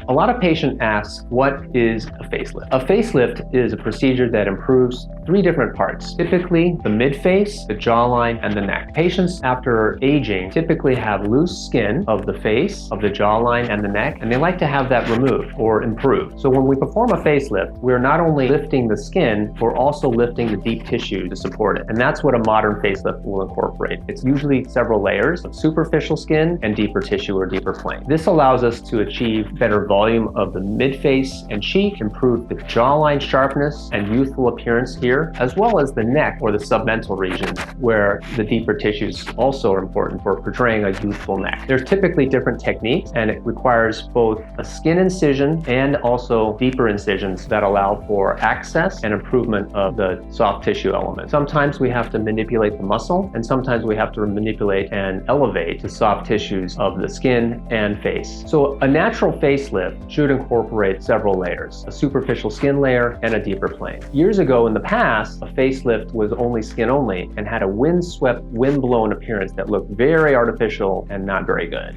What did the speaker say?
A lot of patients ask, what is a facelift? A facelift is a procedure that improves three different parts, typically the midface, the jawline, and the neck. Patients after aging typically have loose skin of the face, of the jawline, and the neck, and they like to have that removed or improved. So when we perform a facelift, we're not only lifting the skin, we're also lifting the deep tissue to support it. And that's what a modern facelift will incorporate. It's usually several layers of superficial skin and deeper tissue or deeper plane. This allows us to achieve better volume of the midface and cheek, improve the jawline sharpness and youthful appearance here, as well as the neck or the submental region, where the deeper tissues also are important for portraying a youthful neck. There's typically different techniques, and it requires both a skin incision and also deeper incisions that allow for access and improvement of the soft tissue element. Sometimes we have to manipulate the muscle, and sometimes we have to manipulate and elevate the soft tissues of the skin and face. So a natural facelift should incorporate several layers, a superficial skin layer and a deeper plane. Years ago in the past, a facelift was only skin only and had a windswept, wind-blown appearance that looked very artificial and not very good.